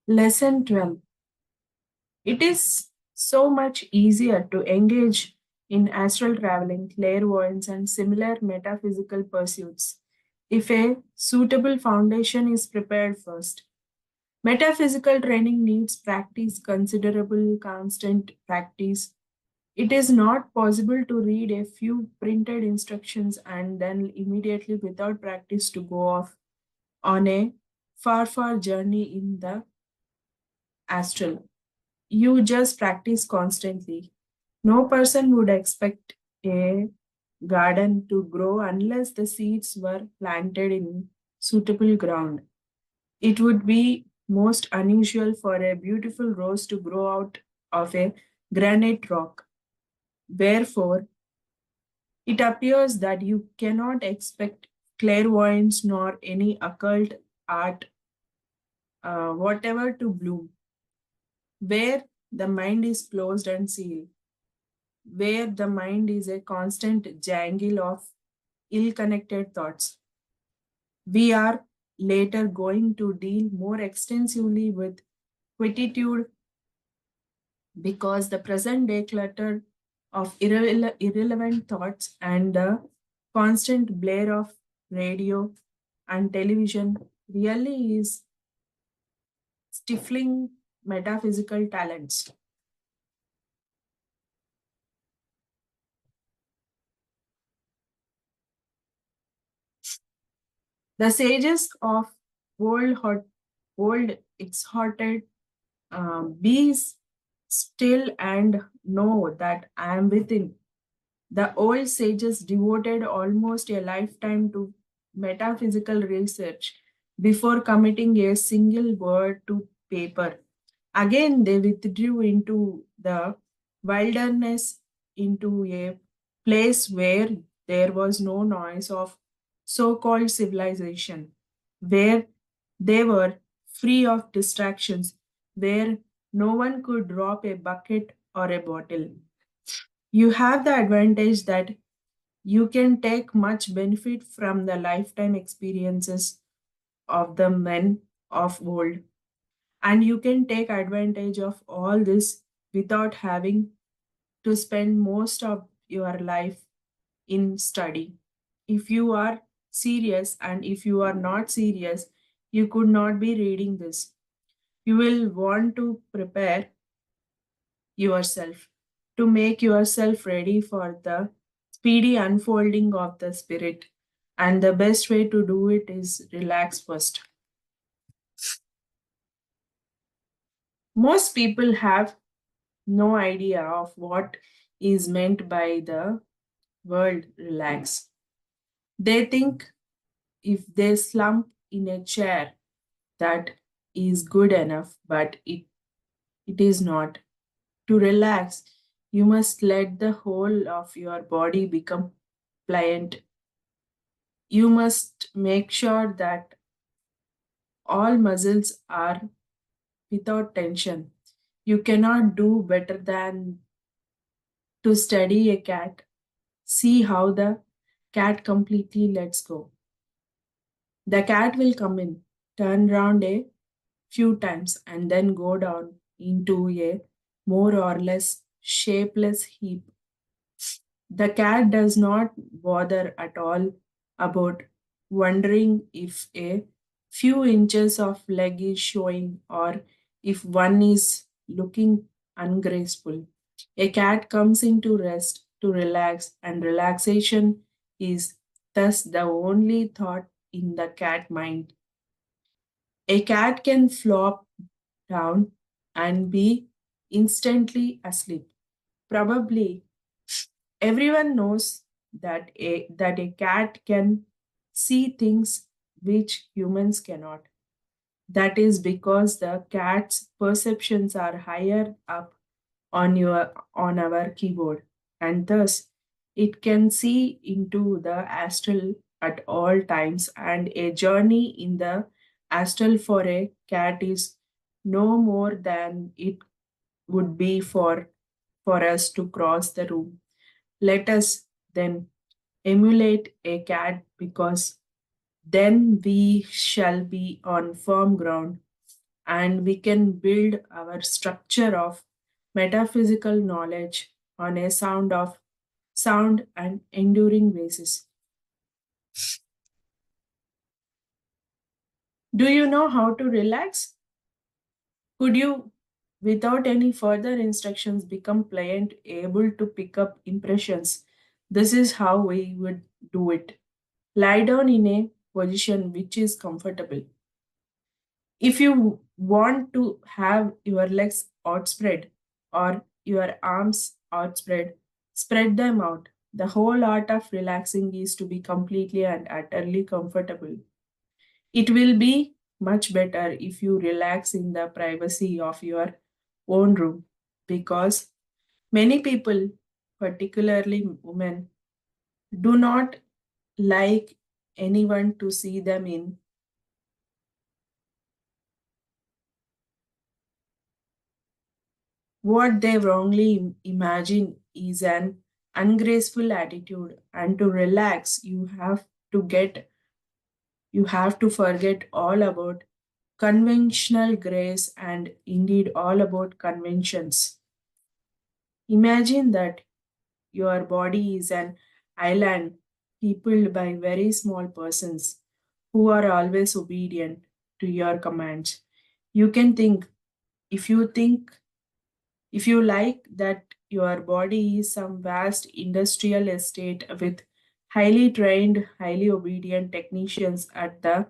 Lesson 12. It is so much easier to engage in astral traveling, clairvoyance, and similar metaphysical pursuits if a suitable foundation is prepared first. Metaphysical training needs practice, considerable constant practice. It is not possible to read a few printed instructions and then immediately, without practice, to go off on a far journey in the astral. You just practice constantly. No person would expect a garden to grow unless the seeds were planted in suitable ground. It would be most unusual for a beautiful rose to grow out of a granite rock. Wherefore, it appears that you cannot expect clairvoyance nor any occult art, whatever, to bloom, where the mind is closed and sealed, where the mind is a constant jangle of ill connected thoughts. We are later going to deal more extensively with quietude because the present day clutter of irrelevant thoughts and the constant blare of radio and television really is stifling metaphysical talents. The sages of old exhorted, be still and know that I am within. The old sages devoted almost a lifetime to metaphysical research before committing a single word to paper. Again, they withdrew into the wilderness, into a place where there was no noise of so called civilization, where they were free of distractions, where no one could drop a bucket or a bottle. You have the advantage that you can take much benefit from the lifetime experiences of the men of old, and you can take advantage of all this without having to spend most of your life in study. If you are serious and if you are not serious, you could not be reading this. You will want to prepare yourself to make yourself ready for the speedy unfolding of the spirit. And the best way to do it is relax first. Most people have no idea of what is meant by the word relax. They think if they slump in a chair, that is good enough, but it is not. To relax, you must let the whole of your body become pliant. You must make sure that all muscles are without tension. You cannot do better than to study a cat. See how the cat completely lets go. The cat will come in, turn round a few times, and then go down into a more or less shapeless heap. The cat does not bother at all about wondering if a few inches of leg is showing or if one is looking ungraceful. A cat comes in to rest, to relax, and relaxation is thus the only thought in the cat mind. A cat can flop down and be instantly asleep. Probably everyone knows that a cat can see things which humans cannot. That is because the cat's perceptions are higher up on our keyboard, and thus it can see into the astral at all times, and a journey in the astral for a cat is no more than it would be for us to cross the room. Let us then emulate a cat, because then we shall be on firm ground and we can build our structure of metaphysical knowledge on a sound and enduring basis. Do you know how to relax? Could you, without any further instructions, become pliant, able to pick up impressions? This is how we would do it. Lie down in a position which is comfortable. If you want to have your legs outspread or your arms outspread, spread them out. The whole art of relaxing is to be completely and utterly comfortable. It will be much better if you relax in the privacy of your own room because many people, particularly women, do not like anyone to see them in. What they wrongly imagine is an ungraceful attitude, and to relax, you have to forget all about conventional grace and indeed all about conventions. Imagine that your body is an island peopled by very small persons who are always obedient to your commands. You can think, if you think If you like that your body is some vast industrial estate with highly trained, highly obedient technicians at the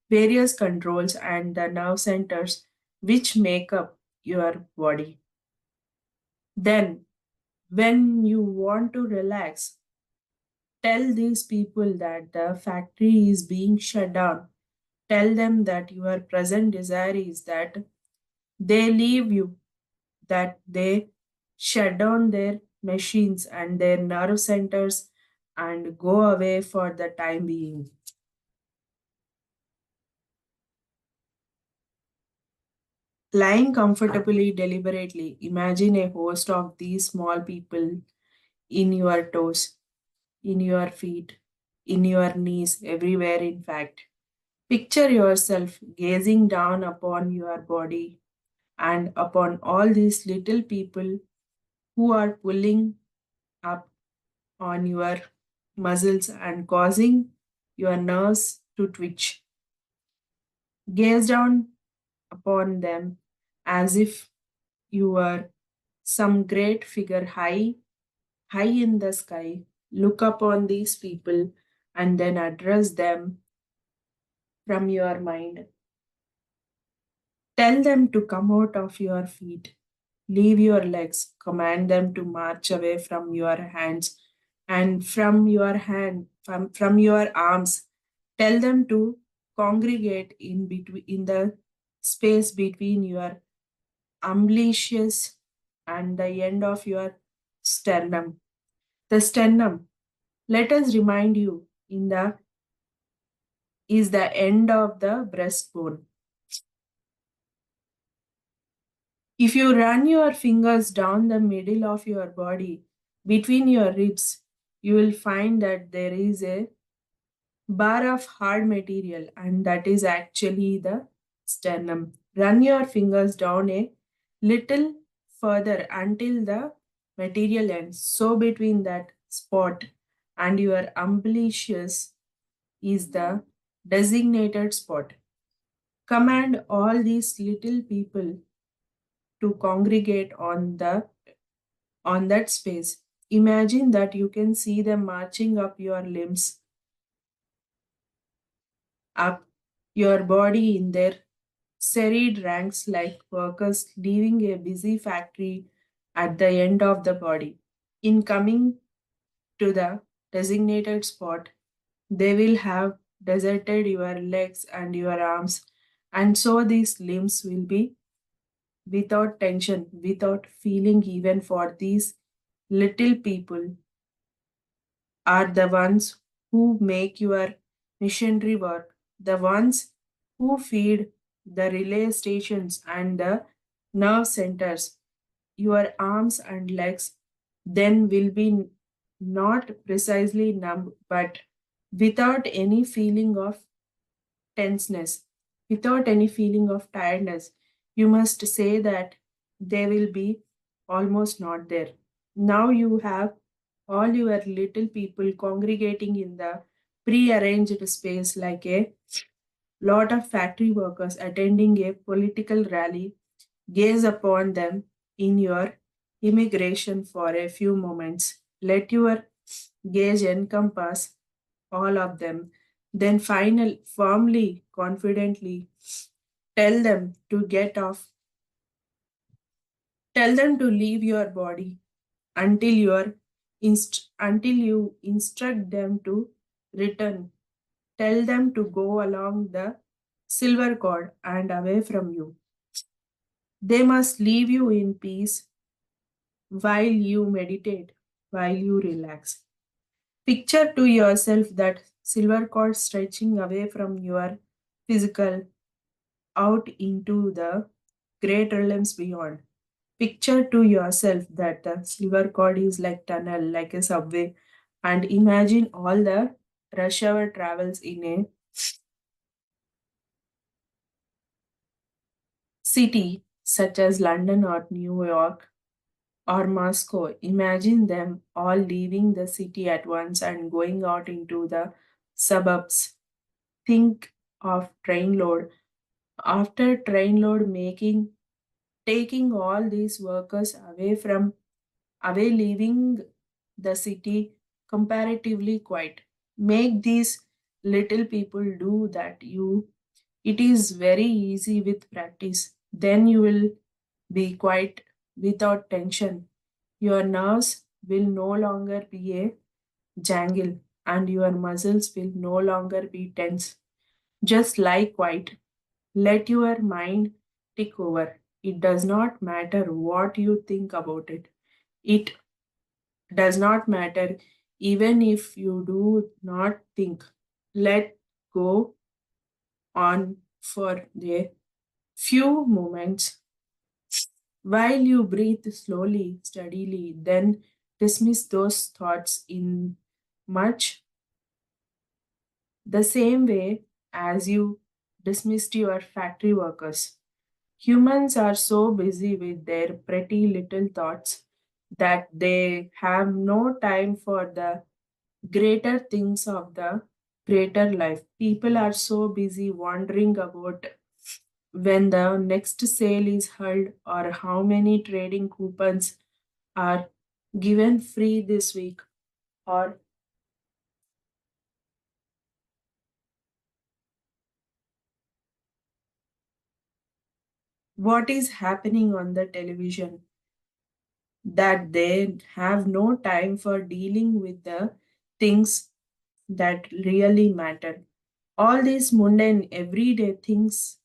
various controls and the nerve centers which make up your body, then when you want to relax, tell these people that the factory is being shut down. Tell them that your present desire is that they leave you, that they shut down their machines and their nerve centers and go away for the time being. Lying comfortably, deliberately, imagine a host of these small people in your toes, in your feet, in your knees, everywhere, in fact. Picture yourself gazing down upon your body and upon all these little people who are pulling up on your muscles and causing your nerves to twitch. Gaze down upon them as if you were some great figure high in the sky. Look upon these people and then address them from your mind. Tell them to come out of your feet. Leave your legs. Command them to march away from your hands and from your arms. Tell them to congregate in the space between your umbilics and the end of your sternum. The sternum, let us remind you, in the is the end of the breastbone. If you run your fingers down the middle of your body between your ribs, you will find that there is a bar of hard material, and that is actually the sternum. Run your fingers down a little further until the material ends. So, between that spot and your umbilics is the designated spot. Command all these little people to congregate on that space. Imagine that you can see them marching up your limbs, up your body in their serried ranks like workers leaving a busy factory at the end of the body. In coming to the designated spot, they will have deserted your legs and your arms, and so these limbs will be without tension, without feeling. Even for these little people are the ones who make your missionary work, the ones who feed the relay stations and the nerve centers. Your arms and legs then will be not precisely numb, but without any feeling of tenseness, without any feeling of tiredness. you must say that they will be almost not there. Now you have all your little people congregating in the pre-arranged space like a lot of factory workers attending a political rally. Gaze upon them in your immigration for a few moments. Let your gaze encompass all of them. Then firmly, confidently tell them to get off. Tell them to leave your body until you instruct them to return. Tell them to go along the silver cord and away from you. They must leave you in peace while you meditate, while you relax. Picture to yourself that silver cord stretching away from your physical out into the great realms beyond. Picture to yourself that the silver cord is like tunnel, like a subway, and imagine all the rush hour travels in a city such as London or New York or Moscow. Imagine them all leaving the city at once and going out into the suburbs. Think of train load. After train load making taking all these workers away leaving the city comparatively quiet. Make these little people do that. It is very easy with practice. Then you will be quiet without tension. Your nerves will no longer be a jangle and your muscles will no longer be tense. Just lie quiet. Let your mind take over. It does not matter what you think about it. It does not matter even if you do not think. Let go on for a few moments while you breathe slowly, steadily, then dismiss those thoughts in much the same way as you dismissed your factory workers. Humans are so busy with their pretty little thoughts that they have no time for the greater things of the greater life. People are so busy wondering about when the next sale is held or how many trading coupons are given free this week or what is happening on the television, that they have no time for dealing with the things that really matter. All these mundane everyday things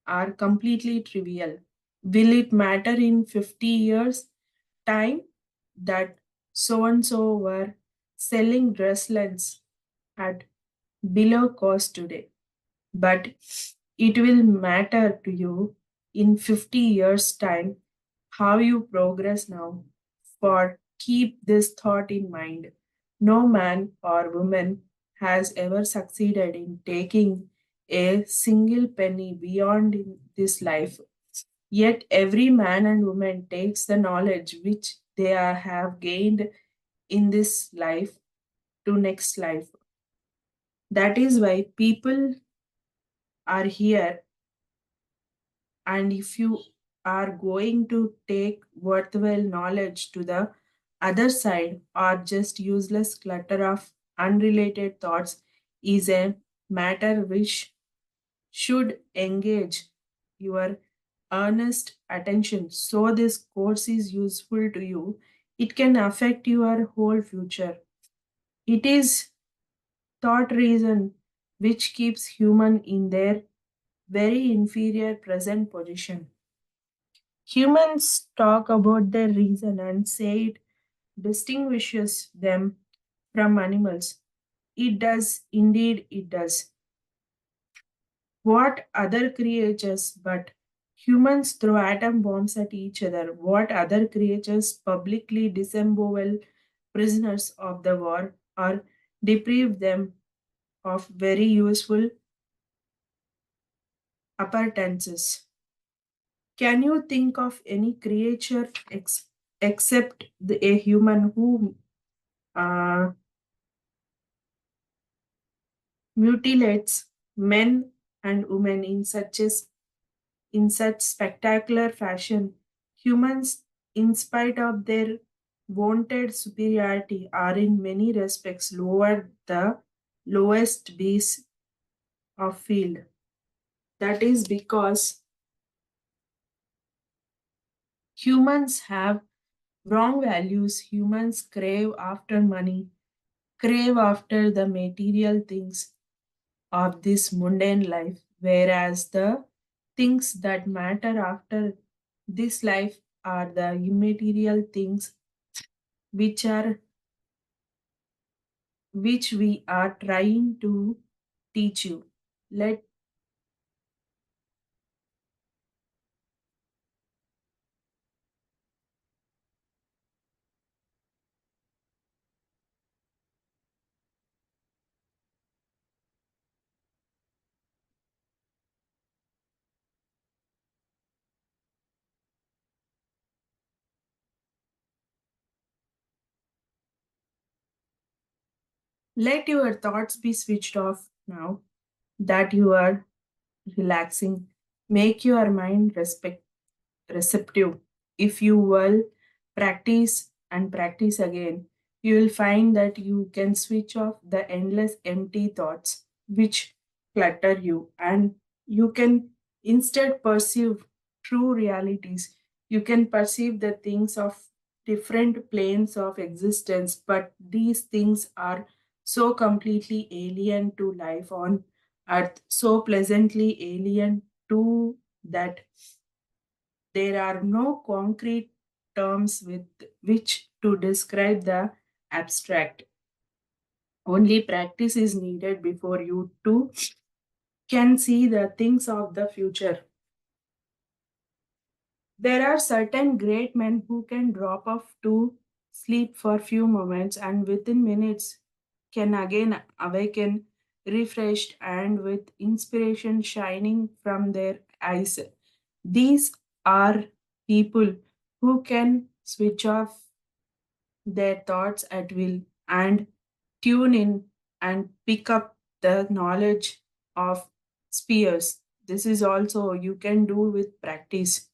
are completely trivial. Will it matter in 50 years' time that so and so were selling dress lengths at below cost today? But it will matter to you in 50 years' time how you progress now. For keep this thought in mind: no man or woman has ever succeeded in taking a single penny beyond in this life. Yet every man and woman takes the knowledge which have gained in this life to next life. That is why people are here. And if you are going to take worthwhile knowledge to the other side, or just useless clutter of unrelated thoughts is a matter which should engage your earnest attention. So this course is useful to you. It can affect your whole future. It is thought reason which keeps human in their very inferior present position. Humans talk about their reason and say it distinguishes them from animals. It does, indeed, it does. What other creatures but humans throw atom bombs at each other? What other creatures publicly disembowel prisoners of the war or deprive them of very useful appurtenances? Can you think of any creature except a human who uh, mutilates men and women in such spectacular fashion? Humans, in spite of their wanted superiority, are in many respects lower the lowest base of field. That is because humans have wrong values. Humans crave after money, crave after the material things of this mundane life, whereas the things that matter after this life are the immaterial things which are which we are trying to teach you. Let your thoughts be switched off now that you are relaxing. Make your mind receptive. If you will practice and practice again, you will find that you can switch off the endless empty thoughts which clutter you, and you can instead perceive true realities. You can perceive the things of different planes of existence, but these things are so completely alien to life on earth, so pleasantly alien to that there are no concrete terms with which to describe the abstract. Only practice is needed before you too can see the things of the future. There are certain great men who can drop off to sleep for few moments and within minutes can again awaken refreshed and with inspiration shining from their eyes. These are people who can switch off their thoughts at will and tune in and pick up the knowledge of spheres. This is also you can do with practice.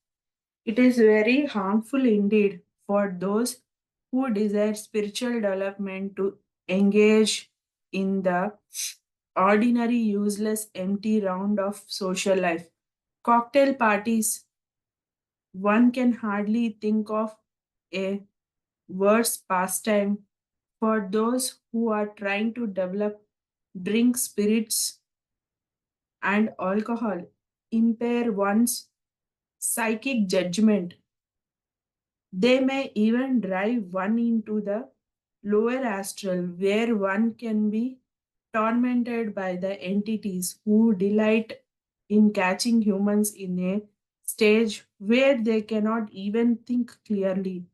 It is very harmful indeed for those who desire spiritual development to engage in the ordinary, useless, empty round of social life. Cocktail parties, one can hardly think of a worse pastime for those who are trying to develop drink spirits and alcohol, impair one's psychic judgment. They may even drive one into the lower astral, where one can be tormented by the entities who delight in catching humans in a stage where they cannot even think clearly.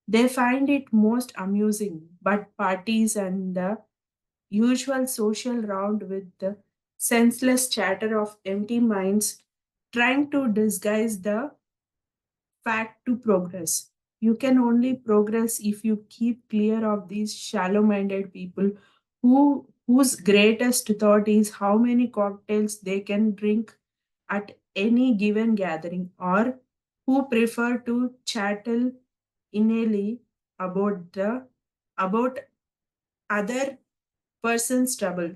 They find it most amusing, but parties and the usual social round with the senseless chatter of empty minds trying to disguise the fact to progress. You can only progress if you keep clear of these shallow minded people whose greatest thought is how many cocktails they can drink at any given gathering, or who prefer to chattel inanely about other person's trouble.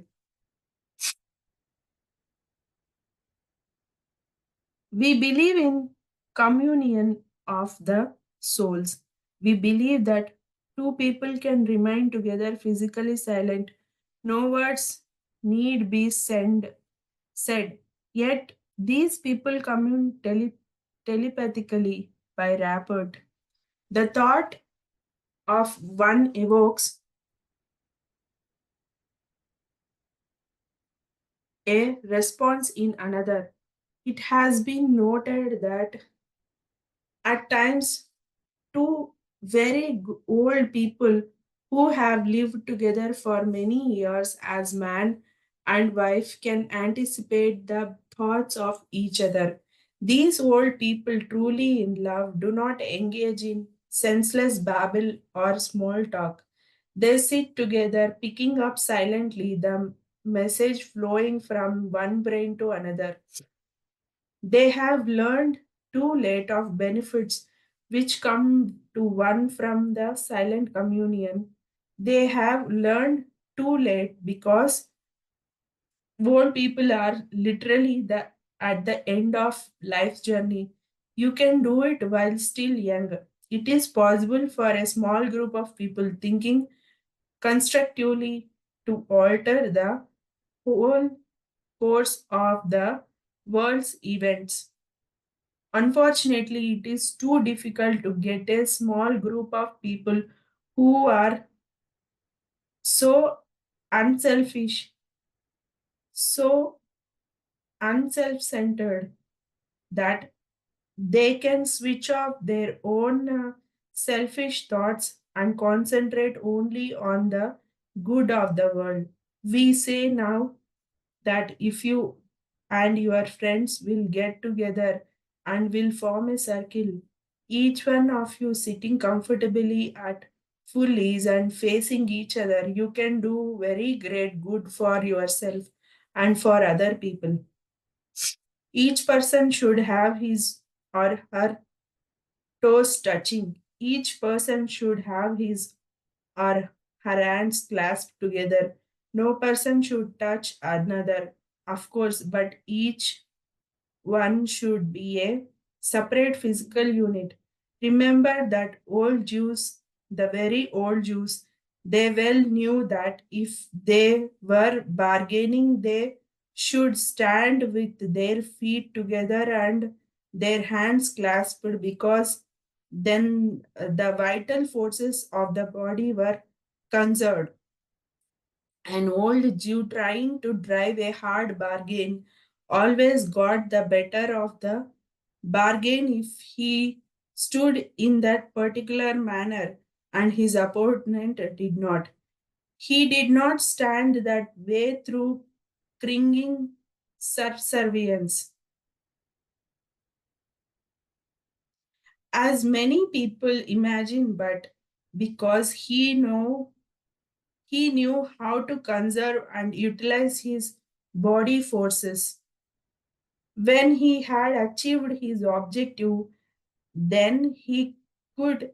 We believe in communion of the souls. We believe that two people can remain together physically silent. No words need be said. Yet these people commune telepathically by rapport. The thought of one evokes a response in another. It has been noted that at times two old people who have lived together for many years as man and wife can anticipate the thoughts of each other. These old people truly in love do not engage in senseless babble or small talk. They sit together, picking up silently the message flowing from one brain to another. They have learned too late of benefits which come to one from the silent communion. They have learned too late because old people are literally the at the end of life's journey. You can do it while still young. It is possible for a small group of people thinking constructively to alter the whole course of the world's events. Unfortunately, it is too difficult to get a small group of people who are so unselfish, so unself centered that they can switch off their own selfish thoughts and concentrate only on the good of the world. We say now that if you and your friends will get together and will form a circle, each one of you sitting comfortably at full ease and facing each other, you can do very great good for yourself and for other people. Each person should have his or her toes touching. Each person should have his or her hands clasped together. No person should touch another, of course, but each one should be a separate physical unit. Remember that old Jews, the very old Jews, they well knew that if they were bargaining, they should stand with their feet together and their hands clasped because then the vital forces of the body were conserved. An old Jew trying to drive a hard bargain always got the better of the bargain if he stood in that particular manner and his opponent did not. He did not stand that way through cringing subservience. As many people imagine, but because he knew how to conserve and utilize his body forces. When he had achieved his objective, then he could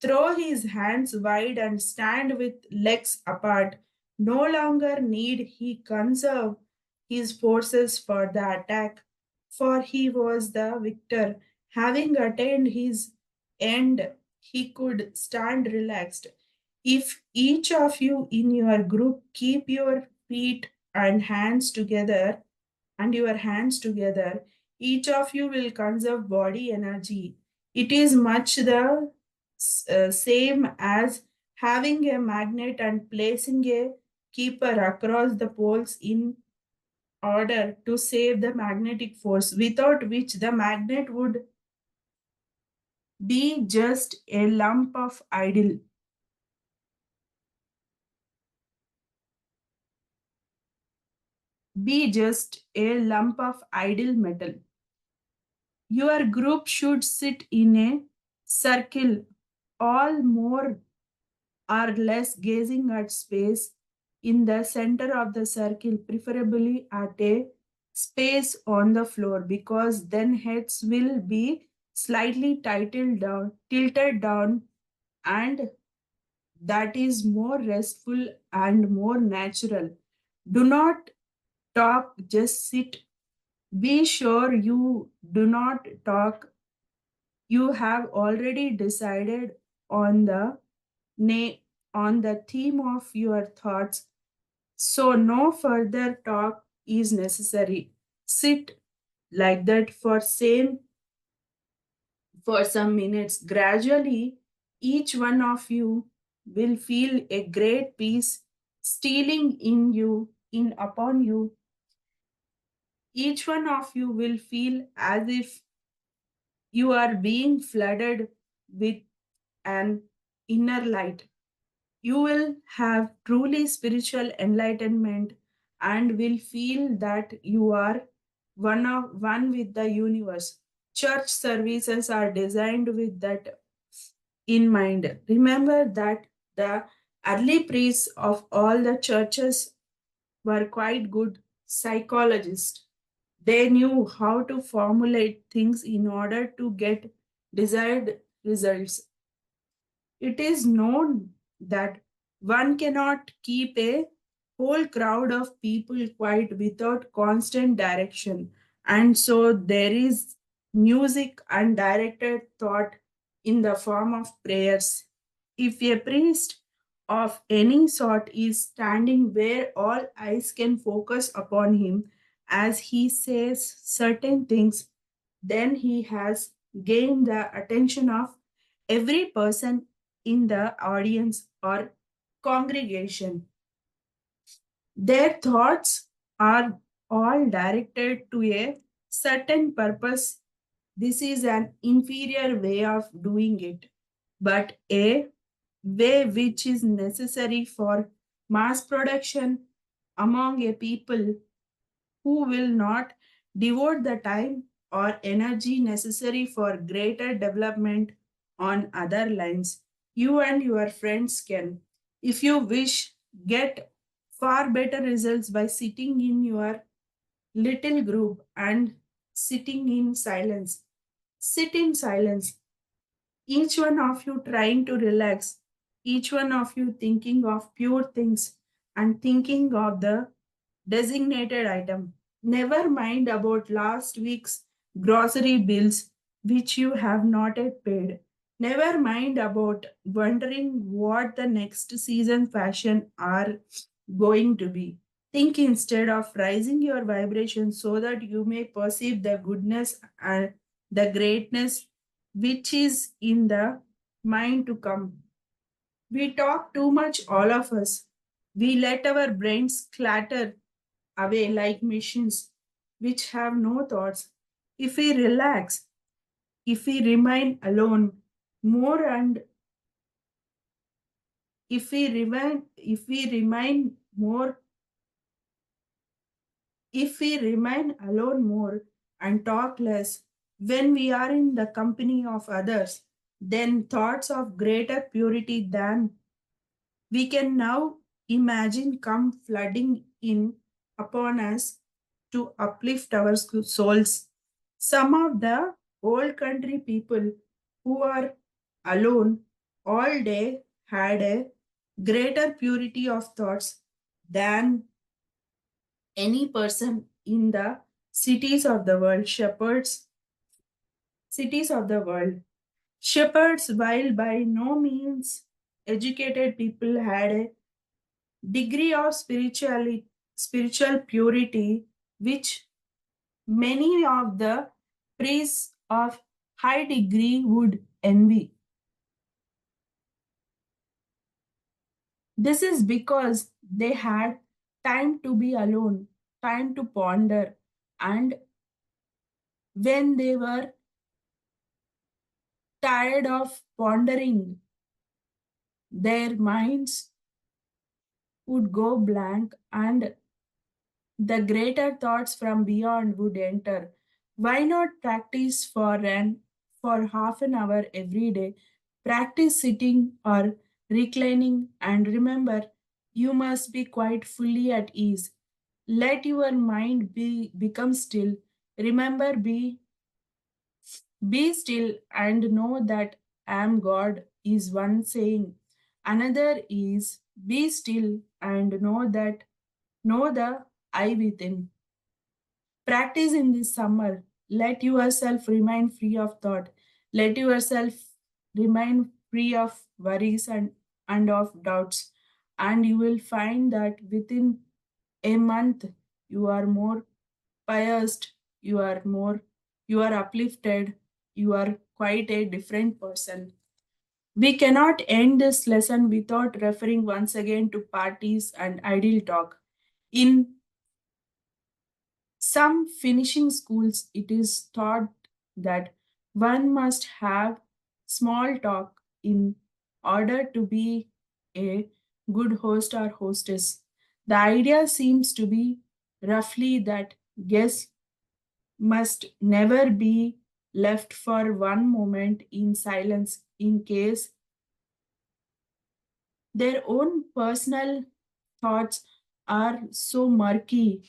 throw his hands wide and stand with legs apart. No longer need he conserve his forces for the attack, for he was the victor. Having attained his end, he could stand relaxed. If each of you in your group keep your feet and hands together, and your hands together, each of you will conserve body energy. It is much the same as having a magnet and placing a keeper across the poles in order to save the magnetic force, without which the magnet would be just a lump of idle metal. Your group should sit in a circle, all more or less gazing at space in the center of the circle, preferably at a space on the floor, because then heads will be slightly tilted down, and that is more restful and more natural. Do not talk, just sit. Be sure you do not talk. You have already decided on the na- on the theme of your thoughts, so no further talk is necessary. Sit like that for some minutes. Gradually, each one of you will feel a great peace stealing in upon you. Each one of you will feel as if you are being flooded with an inner light. You will have truly spiritual enlightenment and will feel that you are one with the universe. Church services are designed with that in mind. Remember that the early priests of all the churches were quite good psychologists. They knew how to formulate things in order to get desired results. It is known that one cannot keep a whole crowd of people quiet without constant direction. And so there is music and directed thought in the form of prayers. If a priest of any sort is standing where all eyes can focus upon him as he says certain things, then he has gained the attention of every person in the audience or congregation. Their thoughts are all directed to a certain purpose. This is an inferior way of doing it, but a way which is necessary for mass production among a people who will not devote the time or energy necessary for greater development on other lines. You and your friends can, if you wish, get far better results by sitting in your little group and sitting in silence. Sit in silence, each one of you trying to relax, each one of you thinking of pure things and thinking of the designated item. Never mind about last week's grocery bills which you have not yet paid. Never mind about wondering what the next season fashion are going to be. Think instead of raising your vibration so that you may perceive the goodness and the greatness which is in the mind to come. We talk too much, all of us. We let our brains clatter away like machines which have no thoughts. If we relax, if we remain alone more and if we remain more if we remain alone more and talk less when we are in the company of others, then thoughts of greater purity than we can now imagine come flooding in upon us to uplift our souls. Some of the old country people who are alone all day had a greater purity of thoughts than any person in the cities of the world. Cities of the world. Shepherds, while by no means educated people, had a degree of spiritual purity which many of the priests of high degree would envy. This is because they had time to be alone, time to ponder, and when they were tired of pondering, their minds would go blank and the greater thoughts from beyond would enter. Why not practice for half an hour every day? Practice sitting or reclining and remember you must be quite fully at ease. Let your mind become still. Remember be still and know that I am God is one saying. Another is be still and know the I within. Practice in this summer. Let yourself remain free of thought. Let yourself remain free of worries and of doubts. And you will find that within a month you are more pious, you are uplifted, you are quite a different person. We cannot end this lesson without referring once again to parties and idle talk. In some finishing schools, it is taught that one must have small talk in order to be a good host or hostess. The idea seems to be roughly that guess must never be left for one moment in silence in case their own personal thoughts are so murky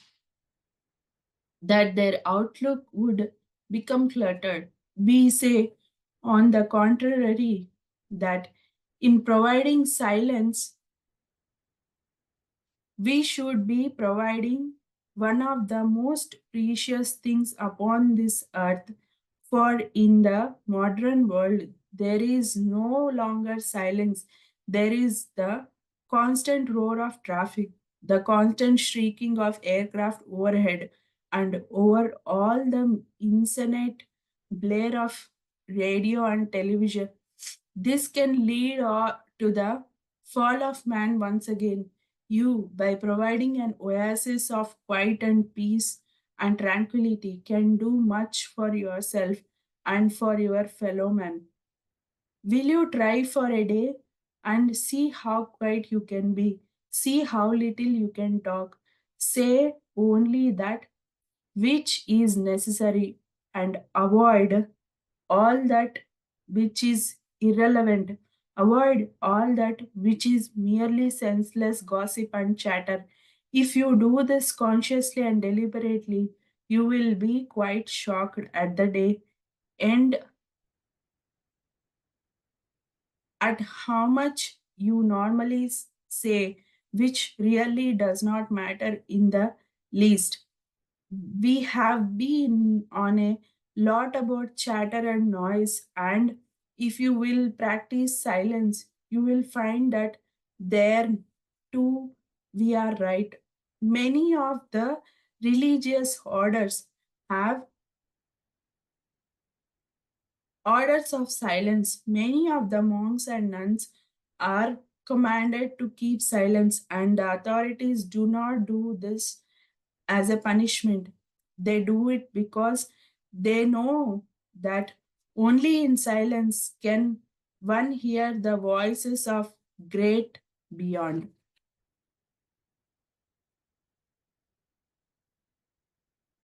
that their outlook would become cluttered. We say, on the contrary, that in providing silence, we should be providing one of the most precious things upon this earth. For in the modern world, there is no longer silence. There is the constant roar of traffic, the constant shrieking of aircraft overhead, and over all the incessant blare of radio and television. This can lead to the fall of man once again. You, by providing an oasis of quiet and peace and tranquility, can do much for yourself and for your fellow man. Will you try for a day and see how quiet you can be? See how little you can talk. Say only that which is necessary and avoid all that which is irrelevant. Avoid all that which is merely senseless gossip and chatter. If you do this consciously and deliberately, you will be quite shocked at the day end at how much you normally say, which really does not matter in the least. We have been on a lot about chatter and noise, and if you will practice silence, you will find that there too we are right. Many of the religious orders have orders of silence. Many of the monks and nuns are commanded to keep silence, and the authorities do not do this as a punishment. They do it because they know that only in silence can one hear the voices of great beyond.